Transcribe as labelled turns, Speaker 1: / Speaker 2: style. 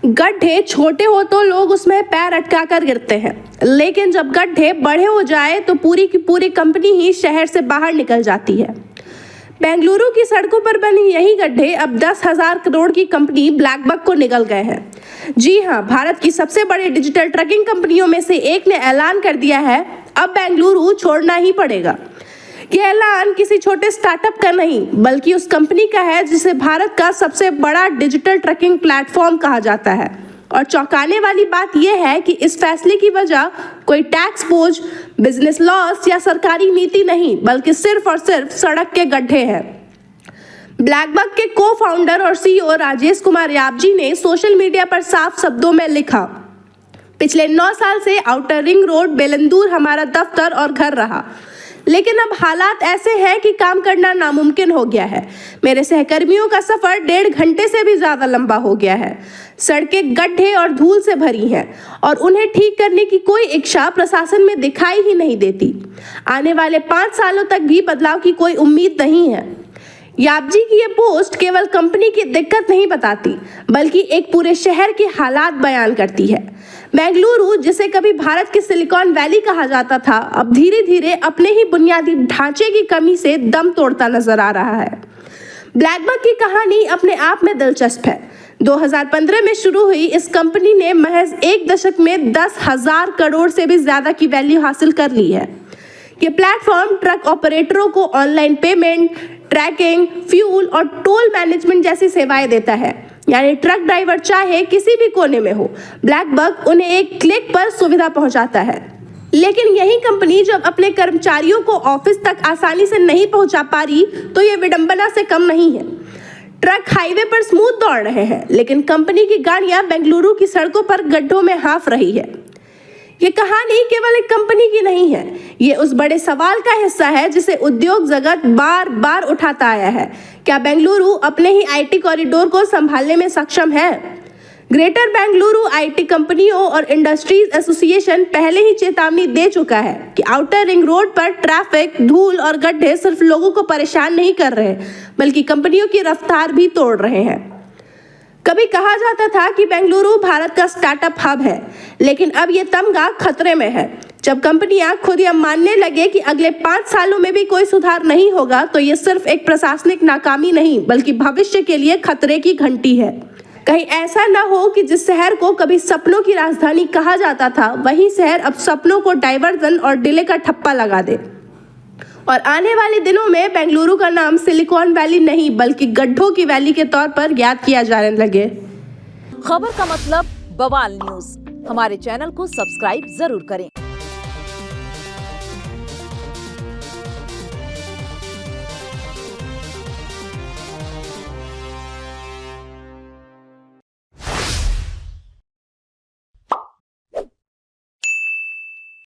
Speaker 1: गड्ढे छोटे हो तो लोग उसमें पैर अटका कर गिरते हैं, लेकिन जब गड्ढे बड़े हो जाए तो पूरी की पूरी कंपनी ही शहर से बाहर निकल जाती है। बेंगलुरु की सड़कों पर बनी यही गड्ढे अब 10,000 करोड़ की कंपनी ब्लैकबक को निकल गए हैं। जी हाँ, भारत की सबसे बड़ी डिजिटल ट्रैकिंग कंपनियों में से एक ने ऐलान कर दिया है अब बेंगलुरु छोड़ना ही पड़ेगा। यह ऐलान किसी छोटे स्टार्टअप का नहीं बल्कि उस कंपनी का है जिसे भारत का सबसे बड़ा डिजिटल ट्रैकिंग प्लेटफॉर्म कहा जाता है। और चौंकाने वाली बात यह है कि इस फैसले की वजह कोई टैक्स बोझ, बिजनेस लॉस या सरकारी नीति नहीं बल्कि सिर्फ और सिर्फ सड़क के गड्ढे हैं। ब्लैकबक के को फाउंडर और सीईओ राजेश कुमार याबजी ने सोशल मीडिया पर साफ शब्दों में लिखा, पिछले 9 साल से आउटर रिंग रोड बेलंदूर हमारा दफ्तर और घर रहा, लेकिन अब हालात ऐसे हैं कि काम करना नामुमकिन हो गया है। मेरे सहकर्मियों का सफर 1.5 घंटे से भी ज्यादा लंबा हो गया है। सड़कें गड्ढे और धूल से भरी हैं और उन्हें ठीक करने की कोई इच्छा प्रशासन में दिखाई ही नहीं देती। आने वाले 5 सालों तक भी बदलाव की कोई उम्मीद नहीं है। याबजी की ये पोस्ट केवल कंपनी की दिक्कत नहीं बताती बल्कि एक पूरे शहर के हालात बयान करती है। बेंगलुरु, जिसे कभी भारत के सिलिकॉन वैली कहा जाता था, अब धीरे धीरे अपने ही बुनियादी ढांचे की कमी से दम तोड़ता नजर आ रहा है। ब्लैकबक की कहानी अपने आप में दिलचस्प है। 2015 में शुरू हुई इस कंपनी ने महज 1 दशक में 10,000 करोड़ से भी ज्यादा की वैल्यू हासिल कर ली है। ये प्लेटफॉर्म ट्रक ऑपरेटरों को ऑनलाइन पेमेंट, ट्रैकिंग, फ्यूल और टोल मैनेजमेंट जैसी सेवाएं देता है। यानी ट्रक ड्राइवर चाहे किसी भी कोने में हो, ब्लैकबक उन्हें एक क्लिक पर सुविधा पहुंचाता है। लेकिन यही कंपनी जब अपने कर्मचारियों को ऑफिस तक आसानी से नहीं पहुंचा पा रही तो ये विडंबना से कम नहीं है। ट्रक हाईवे पर स्मूथ दौड़ रहे हैं, लेकिन कंपनी की गाड़ियां बेंगलुरु की सड़कों पर गड्ढों में हाँफ रही है। ये कहानी केवल एक कंपनी की नहीं है, ये उस बड़े सवाल का हिस्सा है जिसे उद्योग जगत बार बार उठाता आया है। क्या बेंगलुरु अपने ही आईटी कॉरिडोर को संभालने में सक्षम है? ग्रेटर बेंगलुरु आईटी कंपनियों और इंडस्ट्रीज एसोसिएशन पहले ही चेतावनी दे चुका है कि आउटर रिंग रोड पर ट्रैफिक, धूल और गड्ढे सिर्फ लोगों को परेशान नहीं कर रहे बल्कि कंपनियों की रफ्तार भी तोड़ रहे हैं। कभी कहा जाता था कि बेंगलुरु भारत का स्टार्टअप हब है, लेकिन अब ये तमगा खतरे में है। जब कंपनियां खुद यह मानने लगे कि अगले 5 सालों में भी कोई सुधार नहीं होगा तो ये सिर्फ एक प्रशासनिक नाकामी नहीं बल्कि भविष्य के लिए खतरे की घंटी है। कहीं ऐसा ना हो कि जिस शहर को कभी सपनों की राजधानी कहा जाता था, वही शहर अब सपनों को डाइवर्जन और डिले का ठप्पा लगा दे और आने वाले दिनों में बेंगलुरु का नाम सिलिकॉन वैली नहीं बल्कि गड्ढों की वैली के तौर पर याद किया जाने लगे।
Speaker 2: खबर का मतलब बवाल न्यूज। हमारे चैनल को सब्सक्राइब जरूर करें।